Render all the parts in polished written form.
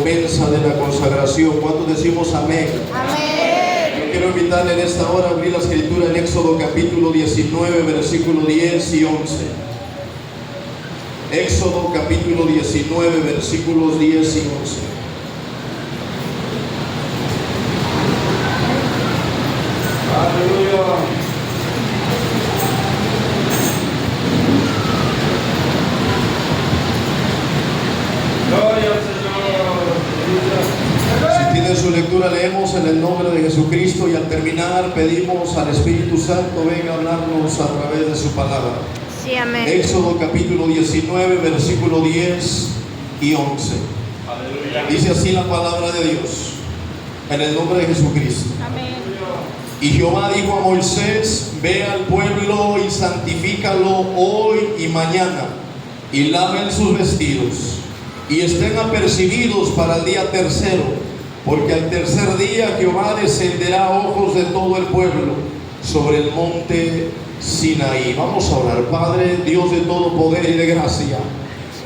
recompensa de la consagración. ¿Cuántos decimos amén? Amén. Yo quiero invitarle en esta hora a abrir la escritura en Éxodo capítulo 19, versículo 10 y 11. Éxodo capítulo 19, versículos 10 y 11. Aleluya. Gloria al Señor. Si tienen su lectura, leemos en el nombre de Jesucristo y al terminar pedimos al Espíritu Santo venga a hablarnos a través de su palabra. Sí, amén. Éxodo capítulo 19, versículo 10 y 11. Aleluya. Dice así la palabra de Dios, en el nombre de Jesucristo. Amén. Y Jehová dijo a Moisés: ve al pueblo y santifícalo hoy y mañana, y laven sus vestidos, y estén apercibidos para el día tercero, porque al tercer día Jehová descenderá a ojos de todo el pueblo sobre el monte Sinaí. Vamos a orar. Padre, Dios de todo poder y de gracia,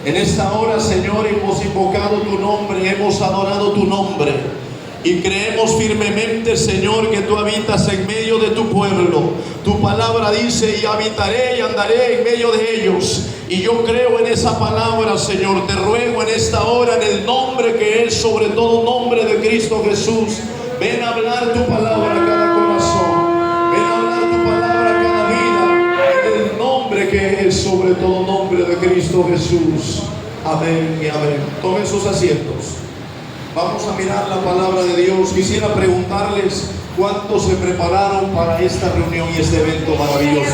en esta hora, Señor, hemos invocado tu nombre, hemos adorado tu nombre, y creemos firmemente, Señor, que tú habitas en medio de tu pueblo. Tu palabra dice: y habitaré y andaré en medio de ellos. Y yo creo en esa palabra, Señor. Te ruego en esta hora, en el nombre que es sobre todo nombre de Cristo Jesús, ven a hablar tu palabra a cada corazón. Ven a hablar tu palabra a cada vida, en el nombre que es sobre todo nombre de Cristo Jesús. Amén y amén. Tomen sus asientos. Vamos a mirar la palabra de Dios. Quisiera preguntarles cuántos se prepararon para esta reunión y este evento maravilloso.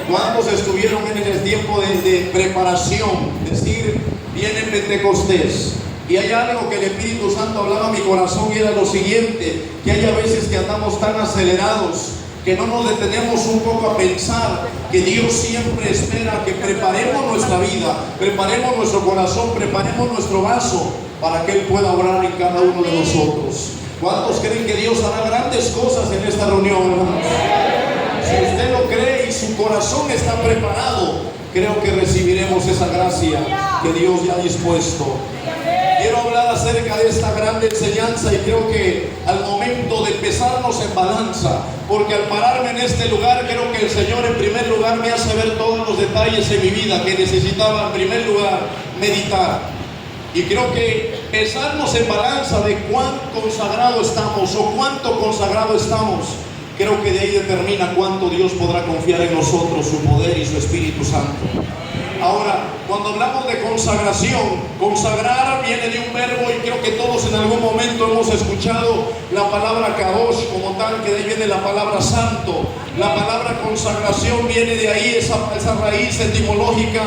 ¿Cuántos estuvieron en el tiempo de preparación? Es decir, viene Pentecostés. Y hay algo que el Espíritu Santo hablaba a mi corazón, y era lo siguiente: que hay a veces que andamos tan acelerados que no nos detenemos un poco a pensar que Dios siempre espera que preparemos nuestra vida, preparemos nuestro corazón, preparemos nuestro vaso para que Él pueda obrar en cada uno de nosotros. ¿Cuántos creen que Dios hará grandes cosas en esta reunión, hermanos? Si usted lo cree y su corazón está preparado, creo que recibiremos esa gracia que Dios ya ha dispuesto. Quiero hablar acerca de esta grande enseñanza, y creo que al momento de pesarnos en balanza, porque al pararme en este lugar, creo que el Señor en primer lugar me hace ver todos los detalles en mi vida que necesitaba en primer lugar meditar. Y creo que pesarnos en balanza de cuán consagrado estamos o cuánto consagrado estamos, creo que de ahí determina cuánto Dios podrá confiar en nosotros, su poder y su Espíritu Santo. Ahora, cuando hablamos de consagración, consagrar viene de un verbo, y creo que todos en algún momento hemos escuchado la palabra kadosh como tal, que de ahí viene la palabra santo. La palabra consagración viene de ahí, esa raíz etimológica,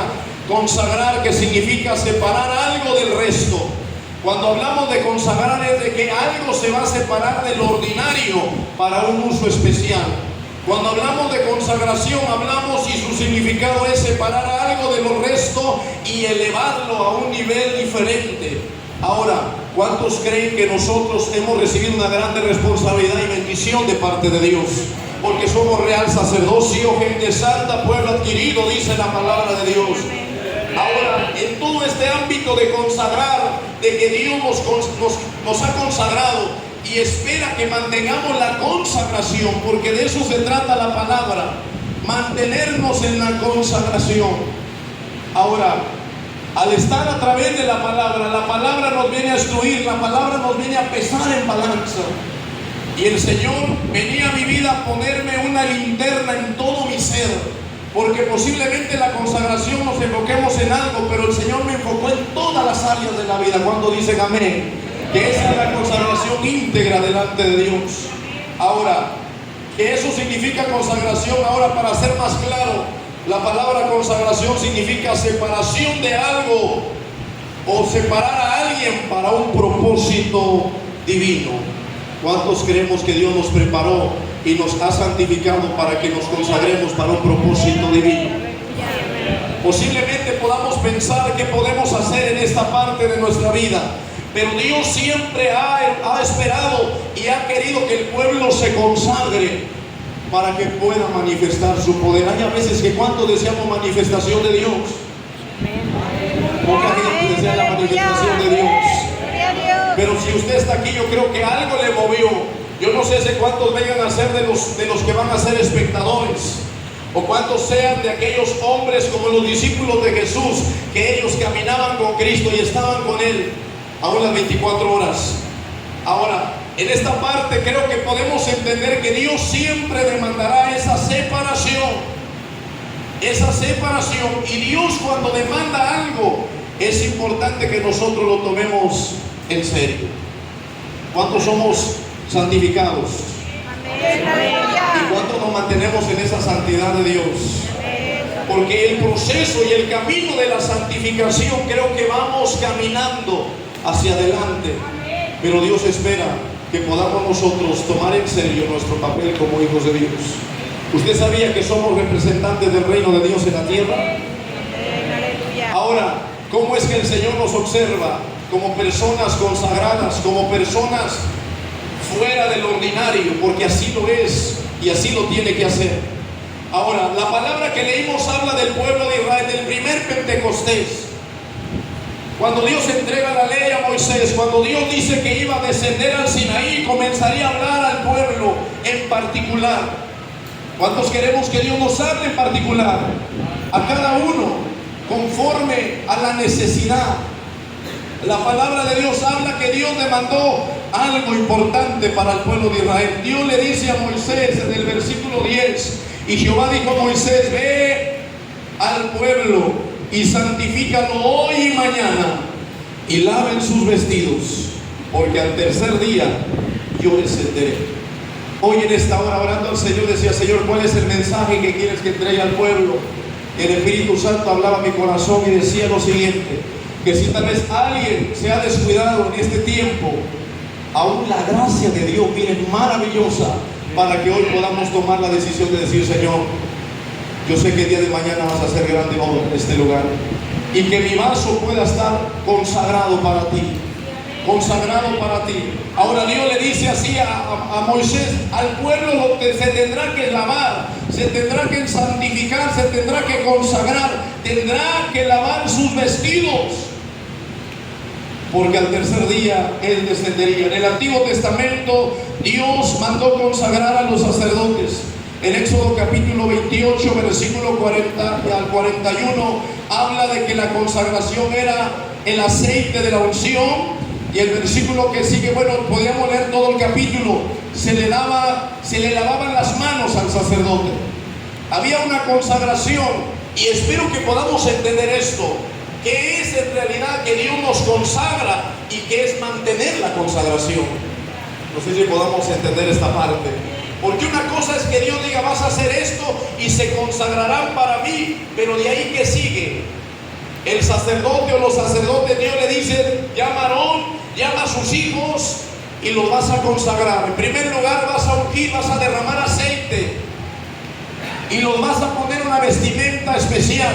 consagrar, que significa separar algo del resto. Cuando hablamos de consagrar es de que algo se va a separar del ordinario para un uso especial. Cuando hablamos de consagración, hablamos y su significado es separar algo de lo resto y elevarlo a un nivel diferente. Ahora, ¿cuántos creen que nosotros hemos recibido una grande responsabilidad y bendición de parte de Dios? Porque somos real sacerdocio, gente santa, pueblo adquirido, dice la palabra de Dios. Ahora, en todo este ámbito de consagrar, de que Dios nos ha consagrado, y espera que mantengamos la consagración, porque de eso se trata la palabra, mantenernos en la consagración. Ahora, al estar a través de la palabra nos viene a instruir, la palabra nos viene a pesar en balanza. Y el Señor venía a mi vida a ponerme una linterna en todo mi ser, porque posiblemente la consagración nos enfoquemos en algo, pero el Señor me enfocó en todas las áreas de la vida. ¿Cuándo dicen amén? Que esa es la consagración íntegra delante de Dios. Ahora, que eso significa consagración. Ahora, para ser más claro, la palabra consagración significa separación de algo o separar a alguien para un propósito divino. ¿Cuántos creemos que Dios nos preparó y nos ha santificado para que nos consagremos para un propósito divino? Posiblemente podamos pensar qué podemos hacer en esta parte de nuestra vida, pero Dios siempre ha esperado y ha querido que el pueblo se consagre para que pueda manifestar su poder. Hay a veces que cuando deseamos manifestación de Dios, poca gente desea la manifestación de Dios. Pero si usted está aquí, yo creo que algo le movió. Yo no sé si cuántos vengan a ser de los que van a ser espectadores, o cuántos sean de aquellos hombres como los discípulos de Jesús, que ellos caminaban con Cristo y estaban con Él aún las 24 horas. Ahora, en esta parte creo que podemos entender que Dios siempre demandará esa separación. Esa separación. Y Dios, cuando demanda algo, es importante que nosotros lo tomemos en serio. ¿Cuántos somos santificados? ¿Y cuántos nos mantenemos en esa santidad de Dios? Porque el proceso y el camino de la santificación, creo que vamos caminando hacia adelante. Pero Dios espera que podamos nosotros tomar en serio nuestro papel como hijos de Dios. ¿Usted sabía que somos representantes del reino de Dios en la tierra? Ahora, ¿cómo es que el Señor nos observa? Como personas consagradas, como personas fuera del ordinario, porque así lo es y así lo tiene que hacer. Ahora, la palabra que leímos habla del pueblo de Israel, del primer Pentecostés. Cuando Dios entrega la ley a Moisés, cuando Dios dice que iba a descender al Sinaí, comenzaría a hablar al pueblo en particular. ¿Cuántos queremos que Dios nos hable en particular? A cada uno, conforme a la necesidad. La palabra de Dios habla que Dios demandó algo importante para el pueblo de Israel. Dios le dice a Moisés en el versículo 10, y Jehová dijo a Moisés: ve al pueblo y santifícalo hoy y mañana, y laven sus vestidos, porque al tercer día yo descenderé. Hoy en esta hora, orando al Señor, decía: Señor, ¿cuál es el mensaje que quieres que entregue al pueblo? El Espíritu Santo hablaba a mi corazón y decía lo siguiente: que si tal vez alguien se ha descuidado en este tiempo, aún la gracia de Dios viene maravillosa para que hoy podamos tomar la decisión de decir: Señor, yo sé que el día de mañana vas a hacer grande obra en este lugar, y que mi vaso pueda estar consagrado para ti. Consagrado para ti. Ahora Dios le dice así a Moisés: al pueblo lo que se tendrá que lavar, se tendrá que santificar, se tendrá que consagrar, tendrá que lavar sus vestidos, porque al tercer día Él descendería. En el Antiguo Testamento Dios mandó consagrar a los sacerdotes. En Éxodo capítulo 28, versículo 40 al 41, habla de que la consagración era el aceite de la unción. Y el versículo que sigue, bueno, podríamos leer todo el capítulo. Se le lavaban las manos al sacerdote. Había una consagración, y espero que podamos entender esto, que es en realidad que Dios nos consagra y que es mantener la consagración. No sé si podamos entender esta parte, porque una cosa es que Dios diga: vas a hacer esto y se consagrarán para mí, pero de ahí que sigue el sacerdote o los sacerdotes, Dios le dice: llama a Aarón, llama a sus hijos y los vas a consagrar. En primer lugar vas a ungir, vas a derramar aceite y los vas a poner una vestimenta especial,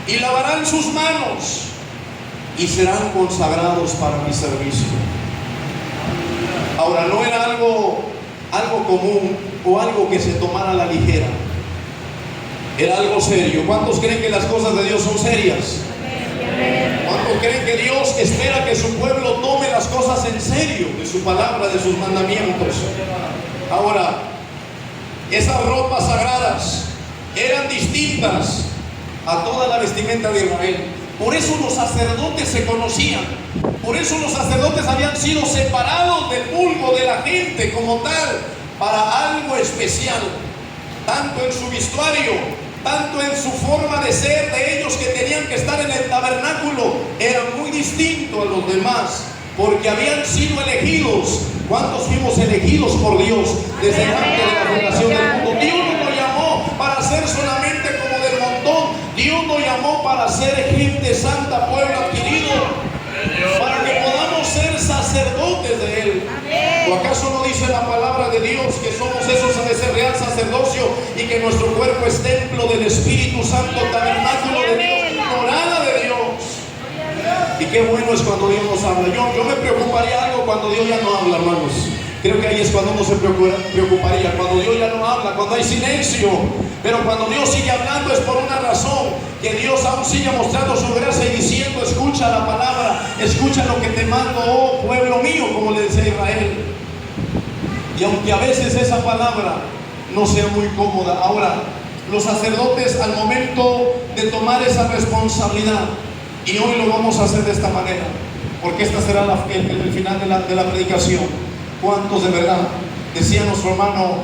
y lavarán sus manos y serán consagrados para mi servicio. Ahora, no era algo común o algo que se tomara a la ligera, era algo serio. ¿Cuántos creen que las cosas de Dios son serias? ¿Cuántos creen que Dios espera que su pueblo tome las cosas en serio, de su palabra, de sus mandamientos? Ahora, esas ropas sagradas eran distintas a toda la vestimenta de Israel. Por eso los sacerdotes se conocían. Por eso los sacerdotes habían sido separados del vulgo, de la gente como tal, para algo especial. Tanto en su vestuario, tanto en su forma de ser de ellos, que tenían que estar en el tabernáculo, era muy distinto a los demás, porque habían sido elegidos. ¿Cuántos fuimos elegidos por Dios desde antes de la fundación del mundo? Dios no nos llamó para ser solamente como del montón. Dios nos llamó para ser gente santa, pueblo adquirido, para que podamos ser sacerdotes de Él. ¿O acaso no dice la palabra de Dios que somos esos a ese real sacerdocio y que nuestro cuerpo es templo del Espíritu Santo, tabernáculo de Dios, morada de Dios? Y qué bueno es cuando Dios nos habla. Yo me preocuparía algo cuando Dios ya no habla, hermanos. Creo que ahí es cuando uno se preocuparía, cuando Dios ya no habla, cuando hay silencio. Pero cuando Dios sigue hablando es por una razón, que Dios aún sigue mostrando su gracia y diciendo: escucha la palabra, escucha lo que te mando, oh pueblo mío, como le decía a Israel. Y aunque a veces esa palabra no sea muy cómoda, ahora los sacerdotes, al momento de tomar esa responsabilidad, y hoy lo vamos a hacer de esta manera, porque esta será el final de la predicación. ¿Cuántos de verdad, decía nuestro hermano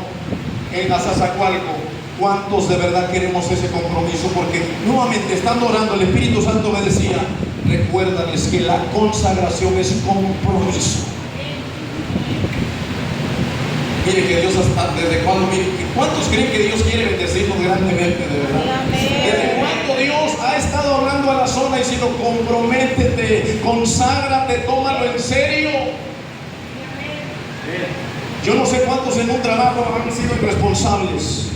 en Azazacualco, cuántos de verdad queremos ese compromiso? Porque nuevamente, estando orando, el Espíritu Santo me decía: recuérdales que la consagración es compromiso. Mire que Dios hasta desde cuando, mire, ¿cuántos creen que Dios quiere bendecirnos grandemente, de verdad? Desde cuando Dios ha estado hablando a la zona diciendo: comprométete, conságrate, tómalo en serio. Yo no sé cuántos en un trabajo han sido irresponsables.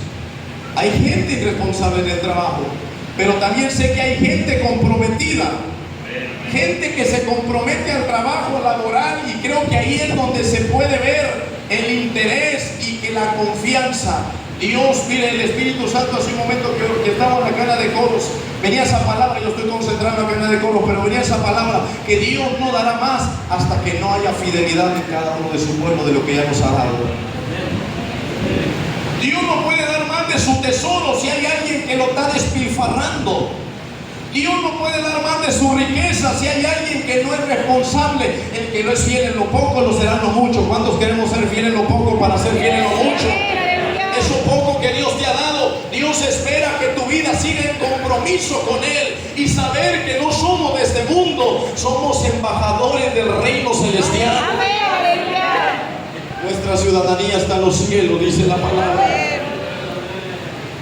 Hay gente irresponsable en el trabajo, pero también sé que hay gente comprometida, gente que se compromete al trabajo laboral, y creo que ahí es donde se puede ver el interés y que la confianza. Dios, mire, el Espíritu Santo, hace un momento que estaba en la cadena de coros, venía esa palabra, yo estoy concentrado en la cadena de coros, pero venía esa palabra, que Dios no dará más hasta que no haya fidelidad en cada uno de su pueblo de lo que ya nos ha dado. Dios no puede dar más de su tesoro si hay alguien que lo está despilfarrando. Dios no puede dar más de su riqueza si hay alguien que no es responsable. El que no es fiel en lo poco lo será en lo mucho. ¿Cuántos queremos ser fieles en lo poco para ser fieles en lo mucho? Eso poco que Dios te ha dado, Dios espera que tu vida siga en compromiso con Él y saber que no somos de este mundo, somos embajadores del reino celestial. Nuestra ciudadanía está en los cielos, dice la palabra.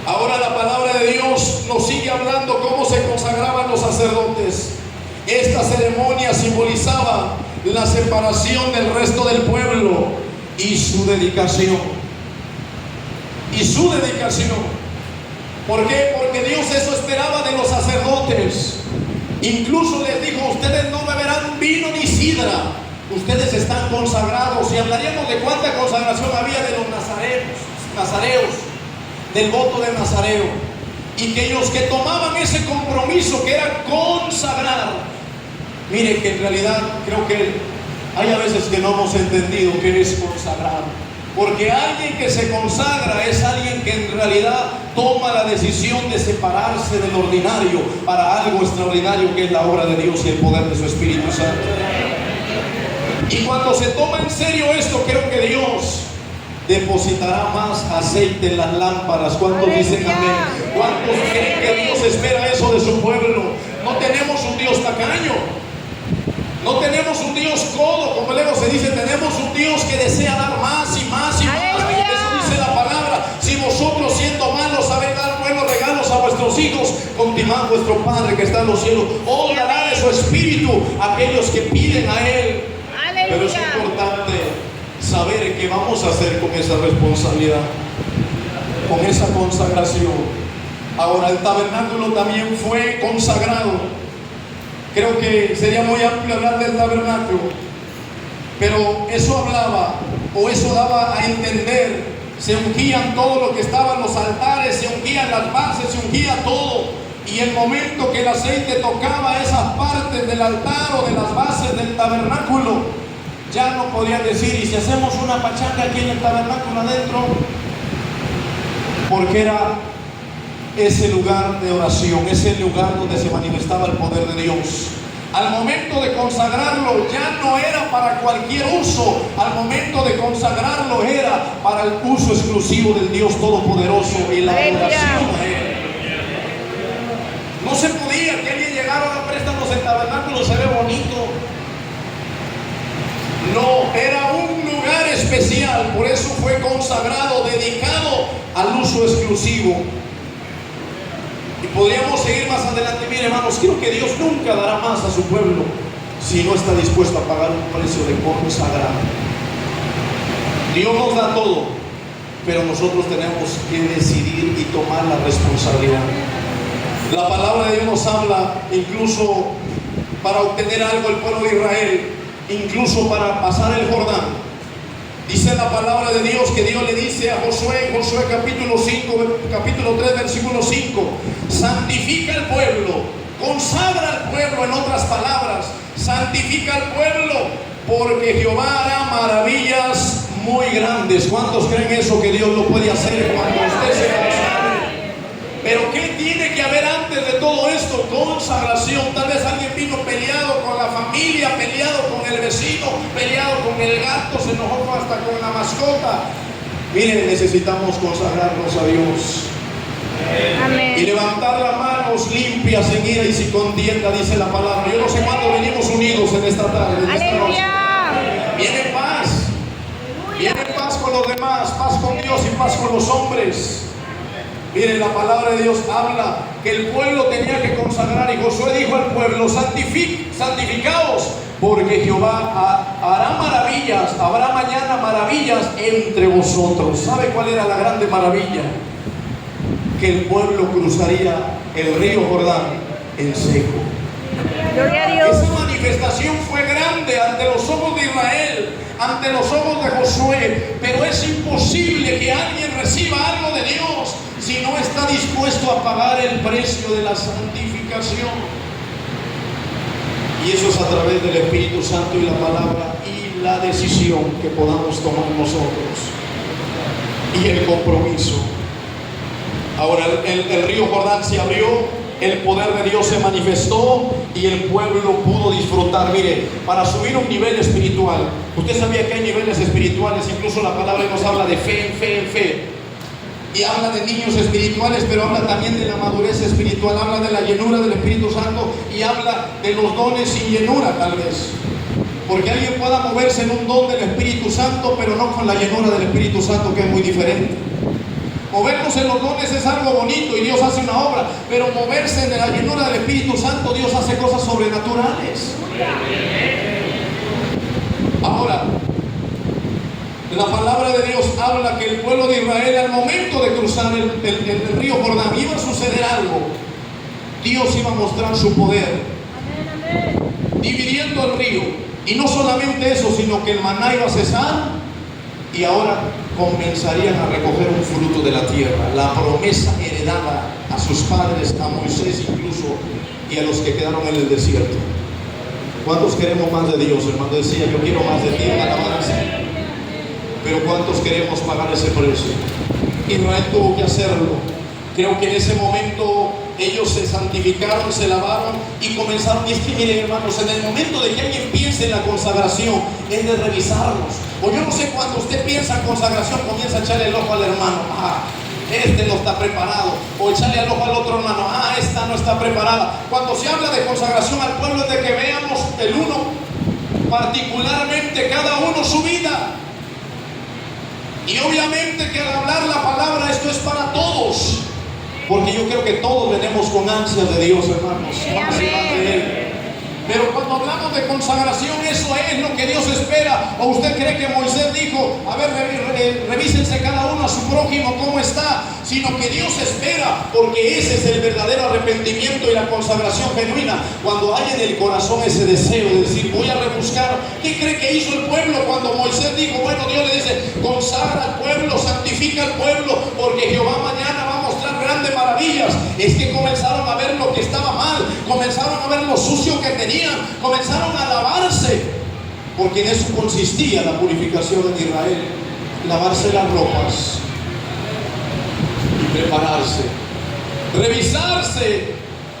Ahora la palabra de Dios nos sigue hablando cómo se consagraban los sacerdotes. Esta ceremonia simbolizaba la separación del resto del pueblo y su dedicación. Y su dedicación. ¿Por qué? Porque Dios eso esperaba de los sacerdotes. Incluso les dijo: ustedes no beberán vino ni sidra, ustedes están consagrados. Y hablaríamos de cuánta consagración había de los nazareos, del voto de nazareo, y que ellos que tomaban ese compromiso que era consagrar. Mire que en realidad creo que hay a veces que no hemos entendido qué es consagrar, porque alguien que se consagra es alguien que en realidad toma la decisión de separarse del ordinario para algo extraordinario, que es la obra de Dios y el poder de su Espíritu Santo. Y cuando se toma en serio esto, creo que Dios depositará más aceite en las lámparas. ¿Cuántos dicen amén? ¿Cuántos creen que Dios espera eso de su pueblo? No tenemos un Dios tacaño, no tenemos un Dios codo, como luego se dice, tenemos un Dios que desea dar más y más y más. Eso dice la palabra: si vosotros siendo malos sabéis dar buenos regalos a vuestros hijos, continuad vuestro Padre que está en los cielos os dará de su espíritu a aquellos que piden a Él. Pero es importante saber qué vamos a hacer con esa responsabilidad, con esa consagración. Ahora, el tabernáculo también fue consagrado. Creo que sería muy amplio hablar del tabernáculo, pero eso hablaba, o eso daba a entender, se ungían todo lo que estaba en los altares, se ungían las bases, se ungía todo. Y el momento que el aceite tocaba esas partes del altar o de las bases del tabernáculo, ya no podían decir: ¿y si hacemos una pachanga aquí en el tabernáculo adentro? Porque era ese lugar de oración, ese lugar donde se manifestaba el poder de Dios. Al momento de consagrarlo ya no era para cualquier uso, al momento de consagrarlo era para el uso exclusivo del Dios Todopoderoso y la adoración a Él. No se podía que alguien llegara a préstamos el tabernáculo, se ve bonito. No, era un lugar especial, por eso fue consagrado, dedicado al uso exclusivo. Y podríamos seguir más adelante. Mire, hermanos, creo que Dios nunca dará más a su pueblo si no está dispuesto a pagar un precio de consagrar. Dios nos da todo, pero nosotros tenemos que decidir y tomar la responsabilidad. La palabra de Dios nos habla incluso para obtener algo el pueblo de Israel, incluso para pasar el Jordán. Dice la palabra de Dios que Dios le dice a Josué, en Josué capítulo 5, capítulo 3, versículo 5, santifica al pueblo, consagra al pueblo, en otras palabras, santifica al pueblo, porque Jehová hará maravillas muy grandes. ¿Cuántos creen eso, que Dios lo puede hacer cuando usted se consagre? Pero ¿qué tiene que haber antes de todo esto? Consagración. Tal vez alguien vino peleado con la familia, peleado con el vecino, peleado con el gato, se enojó hasta con la mascota. Miren, necesitamos consagrarnos a Dios. Amén. Y levantar las manos limpias en ira y sin contienda, dice la palabra. Yo no sé cuántos venimos unidos en esta tarde, en esta noche. Aleluya. Viene paz. Viene paz con los demás, paz con Dios y paz con los hombres. Miren, la palabra de Dios habla que el pueblo tenía que consagrar, y Josué dijo al pueblo: santificaos, porque Jehová hará maravillas, habrá mañana maravillas entre vosotros. ¿Sabe cuál era la grande maravilla? Que el pueblo cruzaría el río Jordán en seco. Gloria a Dios. Esa manifestación fue grande ante los ojos de Israel, ante los ojos de Josué, pero es imposible que alguien reciba algo de Dios si no está dispuesto a pagar el precio de la santificación. Y eso es a través del Espíritu Santo y la palabra y la decisión que podamos tomar nosotros y el compromiso. Ahora el río Jordán se abrió, el poder de Dios se manifestó y el pueblo pudo disfrutar. Mire, para subir un nivel espiritual, usted sabía que hay niveles espirituales, incluso la palabra nos habla de fe en fe en fe. Y habla de niños espirituales, pero habla también de la madurez espiritual, habla de la llenura del Espíritu Santo y habla de los dones sin llenura, tal vez. Porque alguien pueda moverse en un don del Espíritu Santo, pero no con la llenura del Espíritu Santo, que es muy diferente. Movernos en los dones es algo bonito y Dios hace una obra, pero moverse en la llenura del Espíritu Santo, Dios hace cosas sobrenaturales. Ahora, la palabra de Dios habla que el pueblo de Israel, al momento de cruzar el río Jordán, iba a suceder algo. Dios iba a mostrar su poder, dividiendo el río. Y no solamente eso, sino que el maná iba a cesar y ahora comenzarían a recoger un fruto de la tierra, la promesa heredada a sus padres, a Moisés incluso, y a los que quedaron en el desierto. ¿Cuántos queremos más de Dios, hermano? Decía: yo quiero más de ti, alabanza. Pero ¿cuántos queremos pagar ese precio? Israel tuvo que hacerlo. Creo que en ese momento ellos se santificaron, se lavaron y comenzaron. Y es que miren, hermanos, en el momento de que alguien piense en la consagración, es de revisarlos. O yo no sé, cuando usted piensa en consagración, comienza a echarle el ojo al hermano: este no está preparado. O echarle el ojo al otro hermano: esta no está preparada. Cuando se habla de consagración al pueblo, es de que veamos el uno particularmente, cada uno su vida. Y obviamente que al hablar la palabra, esto es para todos, porque yo creo que todos venimos con ansias de Dios, hermanos. Pero cuando hablamos de consagración, eso es lo que Dios espera. ¿O usted cree que Moisés dijo: a ver, revísense cada uno a su prójimo cómo está? Sino que Dios espera, porque ese es el verdadero arrepentimiento y la consagración genuina. Cuando hay en el corazón ese deseo de decir: voy a rebuscar. ¿Qué cree que hizo el pueblo cuando Moisés dijo? Bueno, Dios le dice: consagra al pueblo, santifica al pueblo, porque Jehová mañana va a mostrar grandes maravillas. Es que comenzaron a ver lo que estaba mal, comenzaron a ver lo sucio que tenían, comenzaron a lavarse, porque en eso consistía la purificación en Israel: lavarse las ropas y prepararse, revisarse,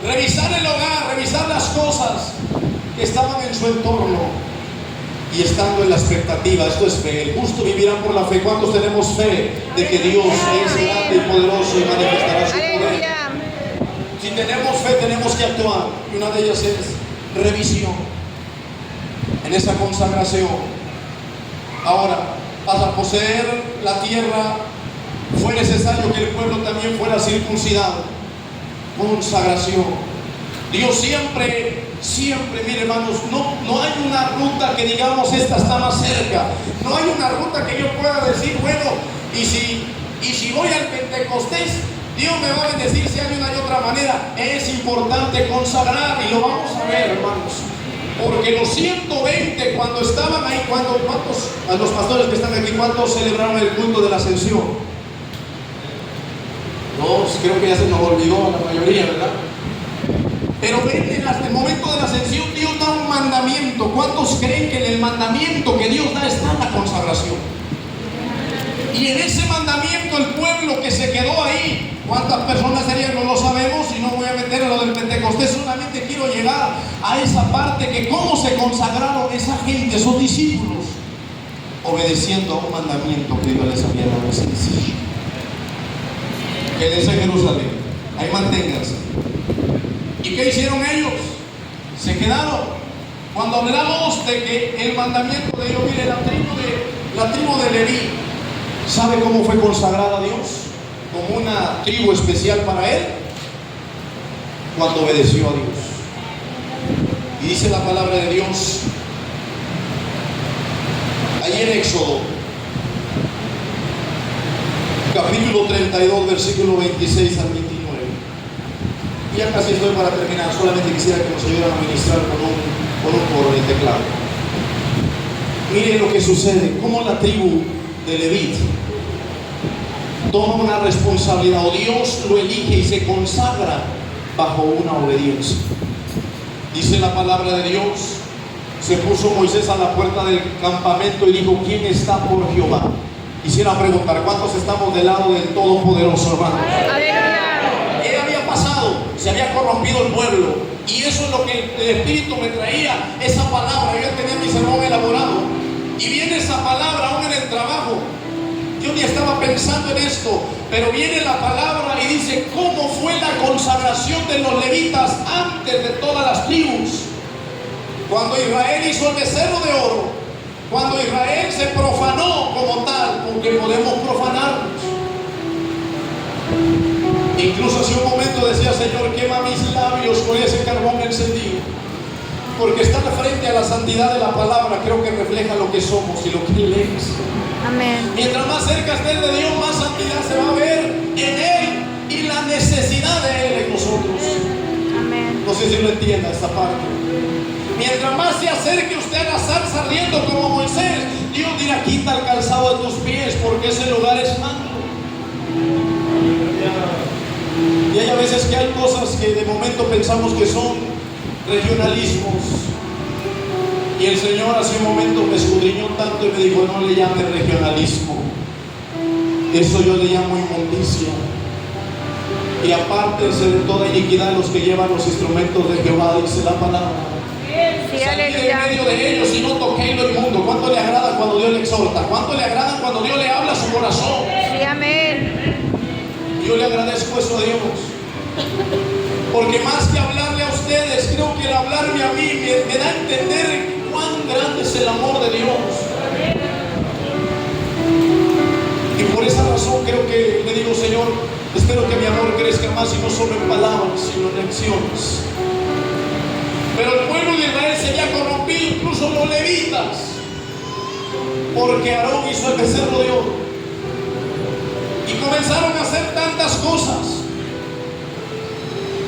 revisar el hogar, revisar las cosas que estaban en su entorno. Y estando en la expectativa, esto es fe. El justo vivirá por la fe. ¿Cuántos tenemos fe de que Dios es grande y poderoso y manifestará su poder? Si tenemos fe, tenemos que actuar. Y una de ellas es revisión. En esa consagración. Ahora, para poseer la tierra, fue necesario que el pueblo también fuera circuncidado. Consagración. Dios siempre, mire, hermanos, no hay una ruta que digamos esta está más cerca. No hay una ruta que yo pueda decir, bueno, y si voy al Pentecostés, Dios me va a bendecir si hay una y otra manera. Es importante consagrar, y lo vamos a ver, hermanos. Porque los 120 cuando estaban ahí, ¿cuántos? A los pastores que están aquí, ¿cuántos celebraron el culto de la ascensión? Dos, creo que ya se nos olvidó a la mayoría, ¿verdad? Pero ven, en el momento de la ascensión Dios da un mandamiento. ¿Cuántos creen que en el mandamiento que Dios da está la consagración? Y en ese mandamiento el pueblo que se quedó ahí, ¿cuántas personas serían? No lo sabemos y no voy a meter en lo del Pentecostés. Solamente quiero llegar a esa parte que cómo se consagraron esa gente, esos discípulos, obedeciendo a un mandamiento que Dios les había dado sencillo. Quédense en Jerusalén, ahí manténganse. ¿Y qué hicieron ellos? Se quedaron. Cuando hablamos de que el mandamiento de Dios, mire, la tribu de Leví, ¿sabe cómo fue consagrada a Dios? Como una tribu especial para él, cuando obedeció a Dios. Y dice la palabra de Dios ahí en Éxodo capítulo 32 versículo 26 al 29. Ya casi estoy para terminar, solamente quisiera que nos ayudaran a ministrar con un coro en el teclado. Miren lo que sucede, cómo la tribu de Leví toma una responsabilidad, o Dios lo elige y se consagra bajo una obediencia. Dice la palabra de Dios, se puso Moisés a la puerta del campamento y dijo: ¿quién está por Jehová? Quisiera preguntar, ¿cuántos estamos del lado del Todopoderoso, hermano? ¿Qué había pasado? Se había corrompido el pueblo, y eso es lo que el Espíritu me traía, esa palabra. Yo tenía mi sermón elaborado y viene esa palabra aún en el trabajo. Yo ni estaba pensando en esto, pero viene la palabra y dice cómo fue la consagración de los levitas antes de todas las tribus. Cuando Israel hizo el becerro de oro, cuando Israel se profanó como tal, porque podemos profanarnos. Incluso hace un momento decía: Señor, quema mis labios con ese carbón encendido, porque estar frente a la santidad de la palabra creo que refleja lo que somos y lo que Él es. Amén. Mientras más cerca estés de Dios, más santidad se va a ver en Él y la necesidad de Él en nosotros. Amén. No sé si lo entienda esta parte. Mientras más se acerque usted a la zarza ardiendo como Moisés, Dios dirá: quita el calzado de tus pies, porque ese lugar es santo. Y hay a veces que hay cosas que de momento pensamos que son regionalismos. Y el Señor hace un momento me escudriñó tanto y me dijo: no le llame regionalismo, eso yo le llamo inmundicia. Y apártense de toda iniquidad los que llevan los instrumentos de Jehová, dice la palabra. Sí, Salid en medio de ellos y no toquéis lo inmundo. ¿Cuánto le agrada cuando Dios le exhorta? ¿Cuánto le agrada cuando Dios le habla a su corazón? Sí, amén. Yo le agradezco eso a Dios, porque más que hablarle a ustedes, creo que el hablarme a mí me da a entender cuán grande es el amor de Dios. Y por esa razón creo que le digo: Señor, espero que mi amor crezca más, y no solo en palabras, sino en acciones. Pero el pueblo de Israel se había corrompido, incluso los levitas, porque Aarón hizo el becerro de oro, y comenzaron a hacer tantas cosas.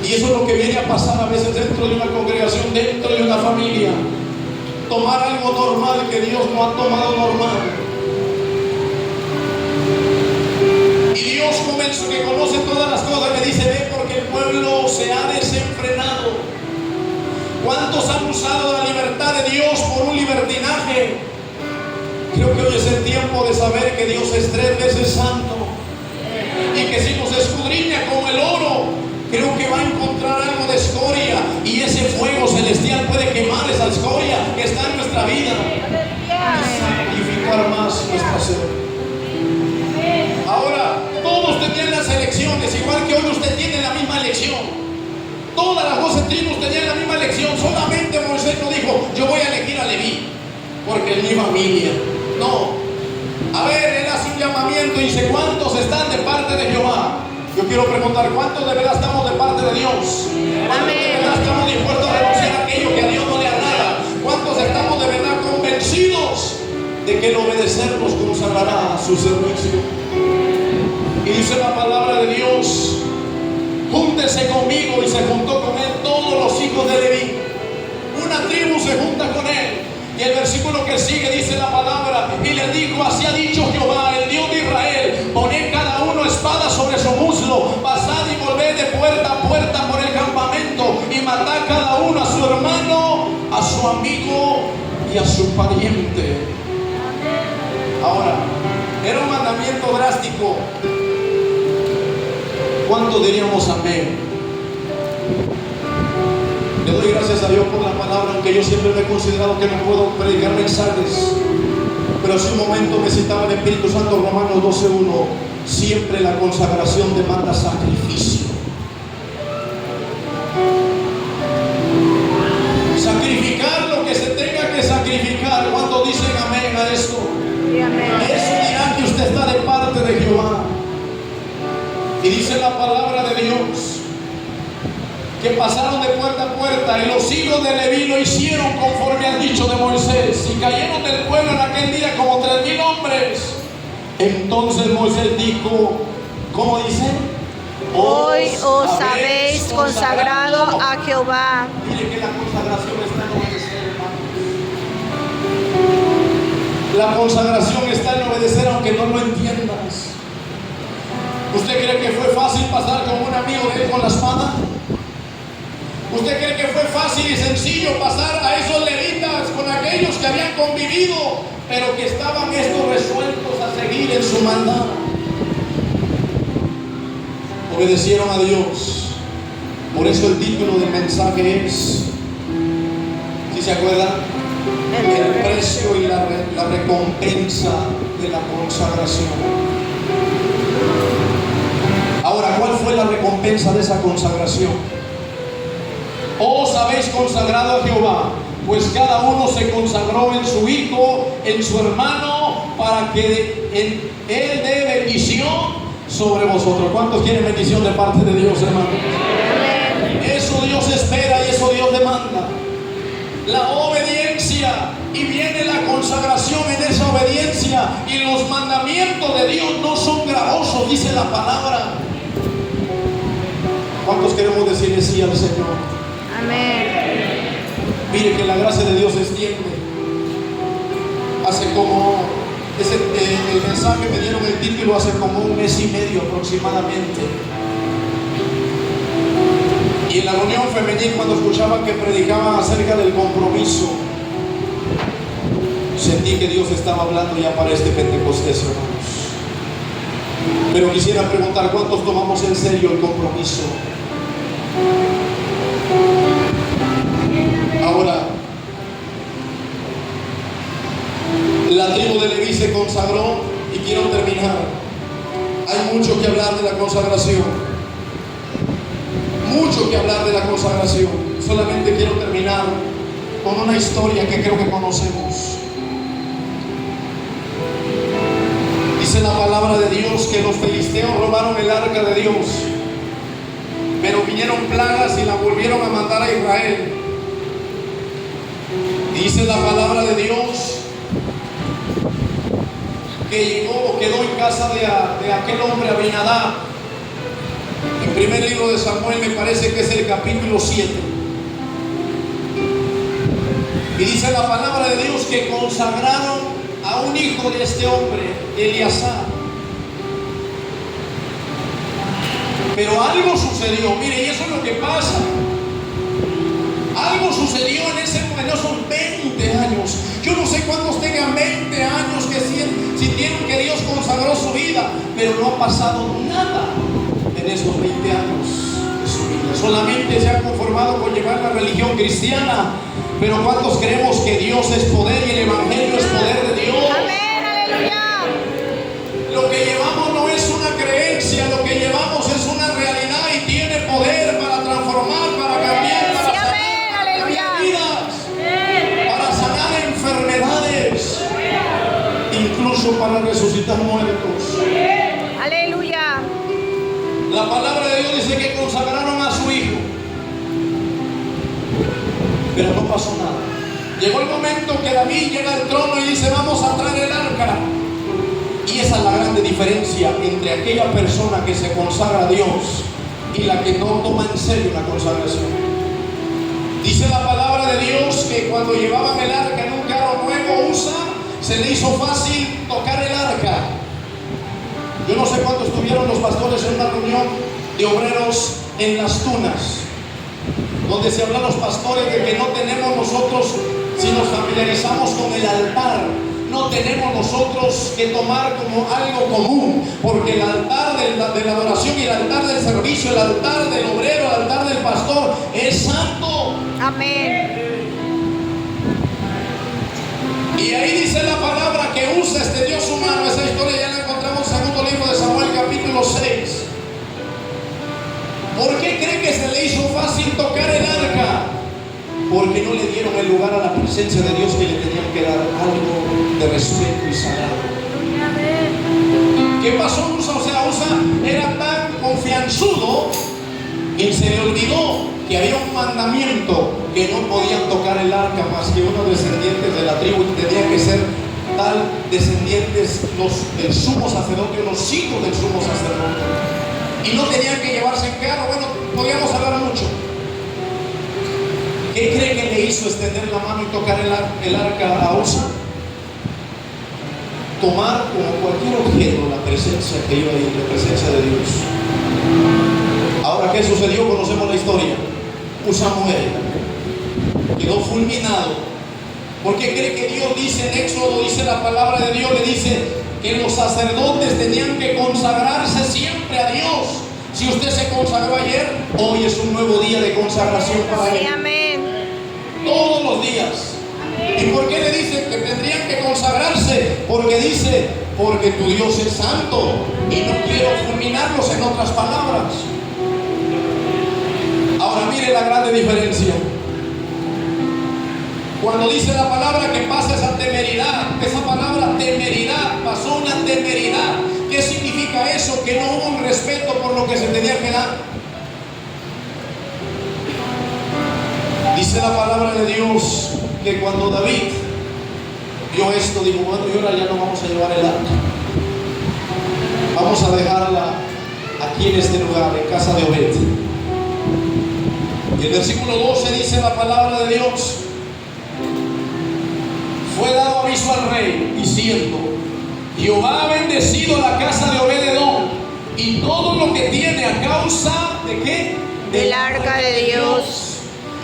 Y eso es lo que viene a pasar a veces dentro de una congregación, dentro de una familia. Tomar algo normal que Dios no ha tomado normal. Y Dios comenzó, que conoce todas las cosas, me dice: ve, porque el pueblo se ha desenfrenado. ¿Cuántos han usado la libertad de Dios por un libertinaje? Creo que hoy es el tiempo de saber que Dios es 3 veces santo, y que si nos escudriña como el oro, creo que va a encontrar algo de escoria, y ese fuego celestial puede quemar esa escoria que está en nuestra vida y santificar más nuestra ser. Ahora, todos tenían las elecciones, igual que hoy usted tiene la misma elección. Todas las 12 tribus tenían la misma elección. Solamente Moisés no dijo: yo voy a elegir a Leví porque es mi familia. No. A ver, él hace un llamamiento y dice: ¿cuántos están de parte de Jehová? Yo quiero preguntar: ¿cuántos de verdad estamos de parte de Dios? ¿Cuántos de verdad estamos dispuestos a renunciar a aquello que a Dios no le agrada? ¿Cuántos estamos de verdad convencidos de que el obedecer nos consagrará a su servicio? Y dice la palabra de Dios: júntese conmigo, y se juntó con él todos los hijos de Leví. una tribu se junta con él. Y el versículo que sigue dice la palabra, y le dijo: así ha dicho Jehová, el Dios de Israel, poned cada uno espada sobre su muslo, pasad y volved de puerta a puerta por el campamento, y matad cada uno a su hermano, a su amigo y a su pariente. Ahora, era un mandamiento drástico. ¿Cuánto diríamos amén? Le doy gracias a Dios por la palabra, aunque yo siempre me he considerado que no puedo predicar mensajes. Pero hace un momento me citaba el Espíritu Santo, Romanos 12:1. Siempre la consagración demanda sacrificio. Sacrificar lo que se tenga que sacrificar. ¿Cuántos dicen amén a esto? Sí, amén. Eso dirá que usted está de parte de Jehová. Y dice la palabra de Dios que pasaron de puerta a puerta, y los hijos de Leví lo hicieron conforme al dicho de Moisés, y cayeron del pueblo en aquel día como 3,000 hombres. Entonces Moisés dijo, ¿cómo dice? Hoy os habéis consagrado a Jehová. Mire que la consagración está en obedecer, hermanos. La consagración está en obedecer aunque no lo entiendas. ¿Usted cree que fue fácil pasar con un amigo de él con la espada? ¿Usted cree que fue fácil y sencillo pasar a esos levitas con aquellos que habían convivido, pero que estaban estos resueltos a seguir en su maldad? Obedecieron a Dios. Por eso el título del mensaje es, ¿sí se acuerdan? El precio y la recompensa de la consagración. Ahora, ¿cuál fue la recompensa de esa consagración? Os habéis consagrado a Jehová, pues cada uno se consagró en su hijo, en su hermano, para que él dé bendición sobre vosotros. ¿Cuántos quieren bendición de parte de Dios, hermano? Eso Dios espera y eso Dios demanda. La obediencia, y viene la consagración en esa obediencia, y los mandamientos de Dios no son gravosos, dice la palabra. ¿Cuántos queremos decirle sí al Señor? Amén. Mire que la gracia de Dios se extiende. Hace como el mensaje me dieron el título hace como 1 mes y medio aproximadamente. Y en la reunión femenil, cuando escuchaba que predicaban acerca del compromiso, sentí que Dios estaba hablando ya para este Pentecostés, hermanos. Pero quisiera preguntar, ¿cuántos tomamos en serio el compromiso? Ahora, la tribu de Leví se consagró, y quiero terminar. Hay mucho que hablar de la consagración. Mucho que hablar de la consagración. Solamente quiero terminar con una historia que creo que conocemos. Dice la palabra de Dios que los filisteos robaron el arca de Dios, pero vinieron plagas y la volvieron a mandar a Israel. Dice la palabra de Dios que llegó o quedó en casa de aquel hombre Abinadab. En primer libro de Samuel, me parece que es el capítulo 7. Y dice la palabra de Dios que consagraron a un hijo de este hombre, Eleazar. Pero algo sucedió, mire, y eso es lo que pasa. Algo sucedió en esos 20 años. Yo no sé cuántos tengan 20 años que sintieron que Dios consagró su vida, pero no ha pasado nada en esos 20 años de su vida. Solamente se ha conformado con llevar la religión cristiana. Pero ¿cuántos creemos que Dios es poder y el Evangelio es poder de Dios? Amén, aleluya. Lo que llevamos no es una creencia, lo que llevamos es una realidad y tiene poder para transformar, para cambiar, para Sí, amén, sanar aleluya. vidas, para sanar enfermedades, incluso para resucitar muertos. Aleluya. La palabra de Dios dice que consagraron a su hijo, pero no pasó nada. Llegó el momento que David llega al trono y dice: vamos a traer el arca. Y esa es la grande diferencia entre aquella persona que se consagra a Dios y la que no toma en serio la consagración. Dice la palabra de Dios que cuando llevaban el arca en un carro nuevo, se le hizo fácil tocar el arca. Yo no sé cuánto estuvieron los pastores en una reunión de obreros en Las Tunas, donde se hablan los pastores de que no tenemos nosotros, si nos familiarizamos con el altar, no tenemos nosotros que tomar como algo común, porque el altar de la adoración y el altar del servicio, el altar del obrero, el altar del pastor es santo. Amén. Y ahí dice la palabra que usa este Dios humano. Esa historia ya la encontramos en el segundo libro de Samuel, capítulo 6. ¿Por qué cree que se le hizo fácil tocar el arca? Porque no le dieron el lugar a la presencia de Dios que le tenían que dar, algo de respeto y sagrado. ¿Qué pasó Usa? O sea, Usa era tan confianzudo y se le olvidó que había un mandamiento que no podían tocar el arca más que unos descendientes de la tribu, y tenía que ser tal descendientes del sumo sacerdote, los hijos del sumo sacerdote, y no tenían que llevarse en carro. Bueno, podíamos hablar mucho. ¿Qué cree que le hizo extender la mano y tocar el arca a Usa? Tomar como cualquier objeto la presencia que iba ahí, la presencia de Dios. Ahora, ¿qué sucedió? Conocemos la historia. Usa muere, quedó fulminado. ¿Por qué cree que Dios dice en Éxodo, dice la palabra de Dios, le dice que los sacerdotes tenían que consagrarse siempre a Dios? Si usted se consagró ayer, hoy es un nuevo día de consagración para Sí, Él. amén. Todos los días. ¿Y por qué le dice que tendrían que consagrarse? Porque dice, porque tu Dios es santo y no quiero fulminarlos, en otras palabras. Ahora mire la grande diferencia. Cuando dice la palabra que pasa esa temeridad, esa palabra temeridad, pasó una temeridad. ¿Qué significa eso? Que no hubo un respeto por lo que se tenía que dar. Dice la palabra de Dios que cuando David vio esto, dijo, bueno, y ahora ya no vamos a llevar el arca. Vamos a dejarla aquí en este lugar, en casa de Obed. Y el versículo 12 dice la palabra de Dios: fue dado aviso al rey, diciendo, Jehová ha bendecido la casa de Obed-edom y todo lo que tiene a causa de ¿qué? Del arca de Dios.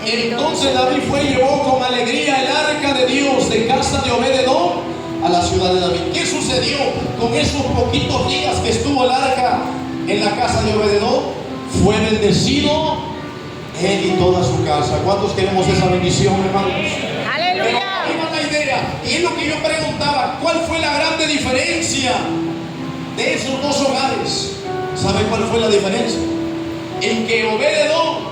Entonces David fue y llevó con alegría el arca de Dios de casa de Obed-edom a la ciudad de David. ¿Qué sucedió con esos poquitos días que estuvo el arca en la casa de Obed-edom? Fue bendecido él y toda su casa. ¿Cuántos queremos esa bendición, hermanos? Aleluya. Pero ahí va la idea, y es lo que yo preguntaba: ¿cuál fue la grande diferencia de esos dos hogares? ¿Sabe cuál fue la diferencia? En que Obed-edom,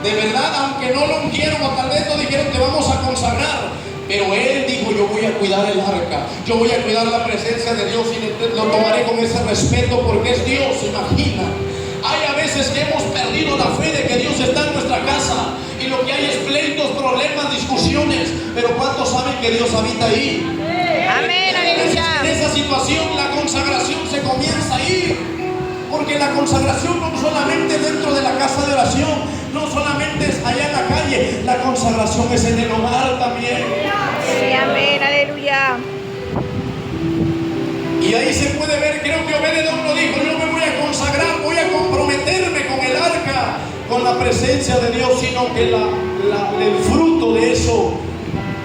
de verdad, aunque no lo ungieron o tal vez no dijeron te vamos a consagrar, pero él dijo, yo voy a cuidar el arca, yo voy a cuidar la presencia de Dios y lo tomaré con ese respeto porque es Dios. Imagina, hay a veces que hemos perdido la fe de que Dios está en nuestra casa y lo que hay es pleitos, problemas, discusiones, pero ¿cuántos saben que Dios habita ahí? Amén, aleluya. En esa situación la consagración se comienza a ir, porque la consagración no solamente dentro de la casa de oración, no solamente es allá en la calle, la consagración es en el hogar también. Sí, amén, aleluya. Y ahí se puede ver, creo que Obed-edom lo dijo, yo me voy a consagrar, voy a comprometerme con el arca, con la presencia de Dios, sino que el fruto de eso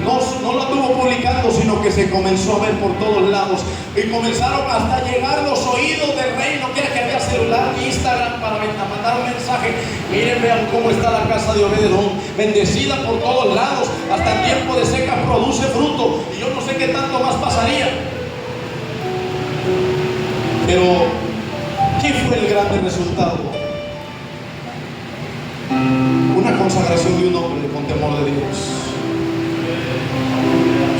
no lo estuvo publicando, sino que se comenzó a ver por todos lados y comenzaron hasta llegar los oídos del rey. No quiere que había celular ni Instagram para mandar un mensaje. Miren, vean cómo está la casa de Obed-edom, bendecida por todos lados, hasta en tiempo de seca produce fruto, y yo no sé qué tanto más pasaría. Pero ¿qué fue el grande resultado? Una consagración de un hombre con temor de Dios.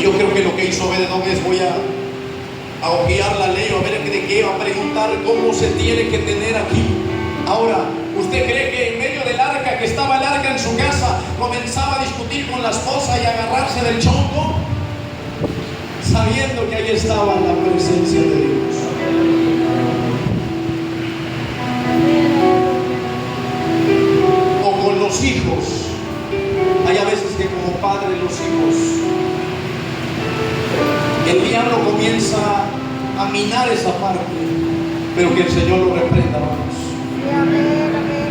Yo creo que lo que hizo Obed-edom es voy a ojear la ley, a ver de qué, a preguntar cómo se tiene que tener aquí. Ahora, ¿usted cree que en medio del arca, que estaba el arca en su casa, comenzaba a discutir con la esposa y a agarrarse del chongo? Sabiendo que ahí estaba la presencia de Dios. O con los hijos. Hay a veces como padre los hijos, el diablo comienza a minar esa parte, pero que el Señor lo reprenda, hermanos. Amén, amén.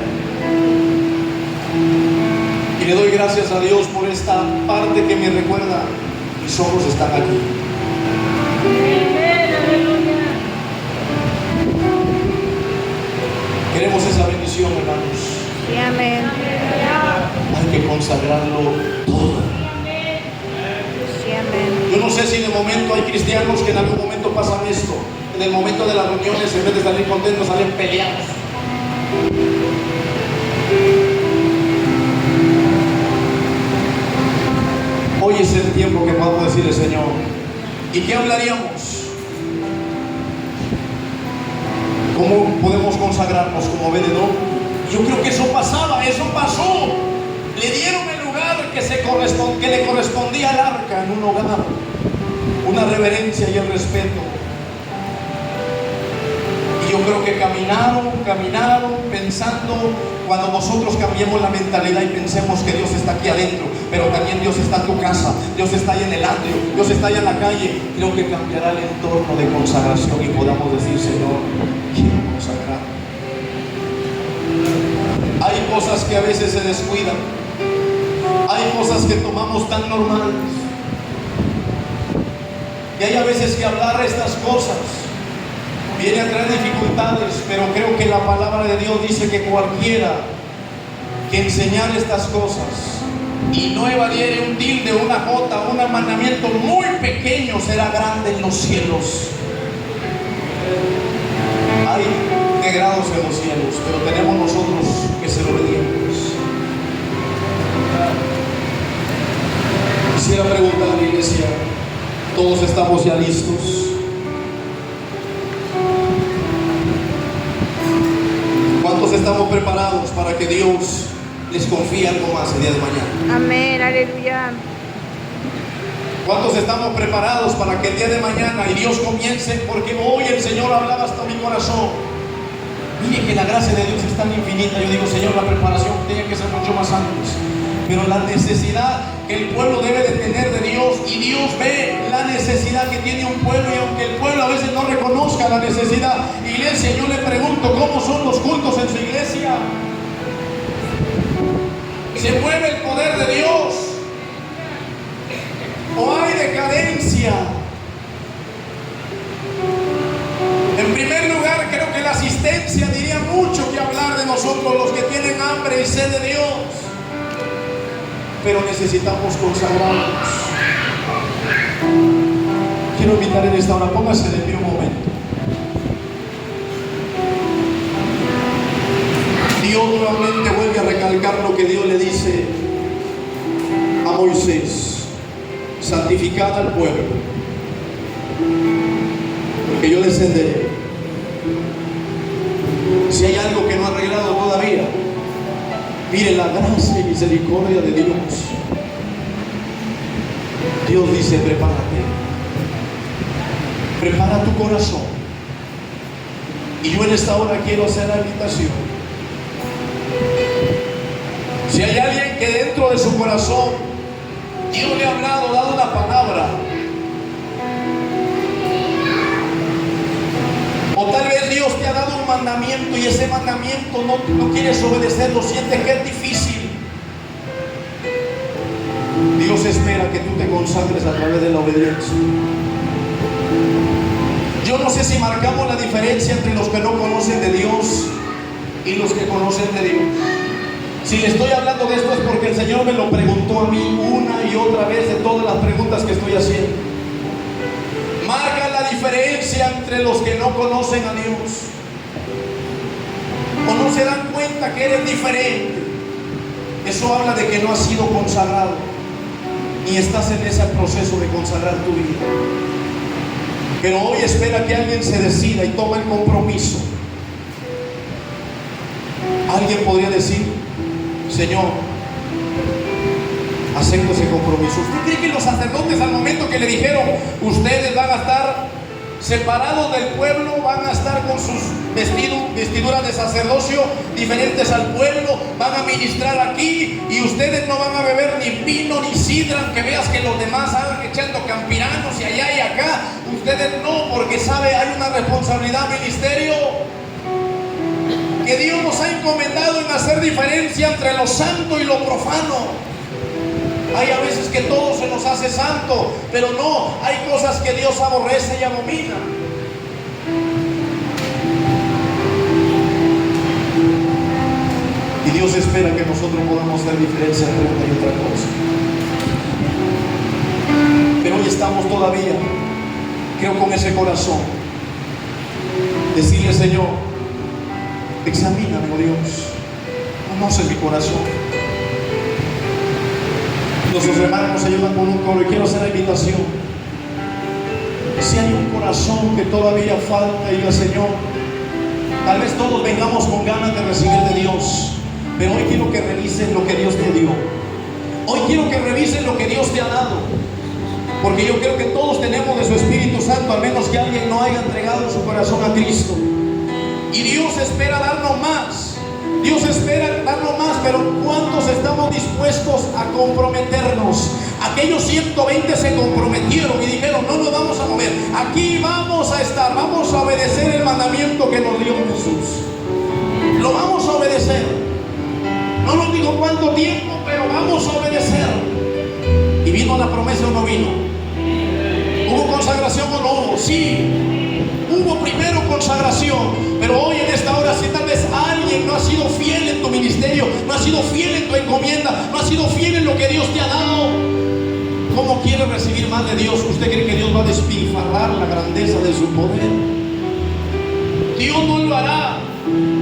Y le doy gracias a Dios por esta parte que me recuerda, mis ojos están aquí. Queremos esa bendición, hermanos. Sí, amén. Hay que consagrarlo todo. Sí, amén. Yo no sé si de momento hay cristianos que en algún momento pasan esto. En el momento de las reuniones, en vez de salir contentos, salen peleados. Hoy es el tiempo que podamos decirle, Señor, ¿y qué hablaríamos? ¿Cómo podemos consagrarnos como vendedor? Yo creo que eso pasaba, eso pasó. Le dieron el lugar que le correspondía al arca en un hogar, una reverencia y el respeto. Y yo creo que caminaron pensando, cuando nosotros cambiemos la mentalidad y pensemos que Dios está aquí adentro, pero también Dios está en tu casa, Dios está ahí en el atrio, Dios está ahí en la calle, creo que cambiará el entorno de consagración y podamos decir, Señor, quiero consagrar. Hay cosas que a veces se descuidan, hay cosas que tomamos tan normales, y hay a veces que hablar estas cosas viene a traer dificultades, pero creo que la palabra de Dios dice que cualquiera que enseñar estas cosas y no evadiere un tilde, una jota, un mandamiento muy pequeño, será grande en los cielos. Hay de grados en los cielos, pero tenemos nosotros que ser obedientes. Quisiera preguntar a la iglesia, ¿todos estamos ya listos? ¿Cuántos estamos preparados para que Dios les confíe algo más el día de mañana? Amén, aleluya. ¿Cuántos estamos preparados para que el día de mañana y Dios comience? Porque hoy el Señor hablaba hasta mi corazón. Mire que la gracia de Dios es tan infinita. Yo digo, Señor, la preparación tiene que ser mucho más antes. Pero la necesidad que el pueblo debe de tener de Dios, y Dios ve la necesidad que tiene un pueblo, y aunque el pueblo a veces no reconozca la necesidad, iglesia, yo le pregunto, ¿cómo son los cultos en su iglesia? ¿Se mueve el poder de Dios? ¿O hay decadencia? En primer lugar, creo que la asistencia diría mucho que hablar de nosotros, los que tienen hambre y sed de Dios. Pero necesitamos consagrarnos. Quiero invitar en esta hora, póngase de pie un momento. Dios nuevamente vuelve a recalcar lo que Dios le dice a Moisés: santificad al pueblo, porque yo descenderé. Si hay algo que no ha arreglado todavía, mire la gracia y misericordia de Dios. Dios dice: prepárate, prepara tu corazón. Y yo en esta hora quiero hacer la invitación. Si hay alguien que dentro de su corazón Dios le ha hablado, dado una palabra, o tal vez Dios te ha dado un mandamiento y ese mandamiento no quieres obedecerlo, sientes que es difícil, Dios espera que tú te consagres a través de la obediencia. Yo no sé si marcamos la diferencia entre los que no conocen de Dios y los que conocen de Dios. Si le estoy hablando de esto es porque el Señor me lo preguntó a mí una y otra vez de todas las preguntas que estoy haciendo. Marca la diferencia entre los que no conocen a Dios o no se dan cuenta que eres diferente. Eso habla de que no has sido consagrado ni estás en ese proceso de consagrar tu vida. Pero hoy espera que alguien se decida y tome el compromiso. Alguien podría decir: Señor, acepto ese compromiso. ¿Usted cree que los sacerdotes, al momento que le dijeron ustedes van a estar separados del pueblo, van a estar con sus vestiduras de sacerdocio diferentes al pueblo, van a ministrar aquí y ustedes no van a beber ni vino ni sidra, aunque veas que los demás hagan echando campiranos y allá y acá, ustedes no, porque sabe, hay una responsabilidad, ministerio, que Dios nos ha encomendado en hacer diferencia entre lo santo y lo profano. Hay a veces que todo se nos hace santo, pero no, hay cosas que Dios aborrece y abomina. Y Dios espera que nosotros podamos hacer diferencia entre una y otra cosa. Pero hoy estamos todavía, creo, con ese corazón. Decirle, Señor, examíname, oh Dios, conoce mi corazón. Nuestros hermanos nos ayudan con un coro y quiero hacer la invitación. Si hay un corazón que todavía falta, diga, Señor, tal vez todos vengamos con ganas de recibir de Dios, pero hoy quiero que revisen lo que Dios te dio. Hoy quiero que revisen lo que Dios te ha dado, porque yo creo que todos tenemos de su Espíritu Santo, al menos que alguien no haya entregado su corazón a Cristo. Y Dios espera darnos más. Dios espera darnos más, pero ¿cuántos estamos dispuestos a comprometernos? Aquellos 120 se comprometieron y dijeron, no nos vamos a mover, aquí vamos a estar, vamos a obedecer el mandamiento que nos dio Jesús. Lo vamos a obedecer. No nos digo cuánto tiempo, pero vamos a obedecer. ¿Y vino la promesa o no vino? ¿Hubo consagración o no hubo? Sí, hubo primero consagración. Pero hoy en esta hora, si tal vez alguien no ha sido fiel en tu ministerio, no ha sido fiel en tu encomienda, no ha sido fiel en lo que Dios te ha dado, ¿cómo quiere recibir más de Dios? ¿Usted cree que Dios va a despilfarrar la grandeza de su poder? Dios no lo hará.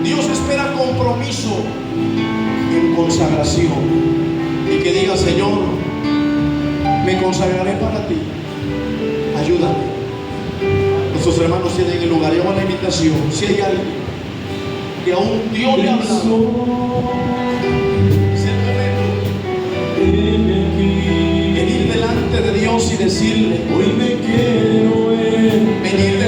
Dios espera compromiso en consagración y que diga, Señor, me consagraré para ti, ayúdame. Nuestros hermanos tienen el lugar. Llevan la invitación. Si hay alguien que aún Dios le ha hablado, es el momento. Venir delante de Dios y decirle, hoy me quiero venir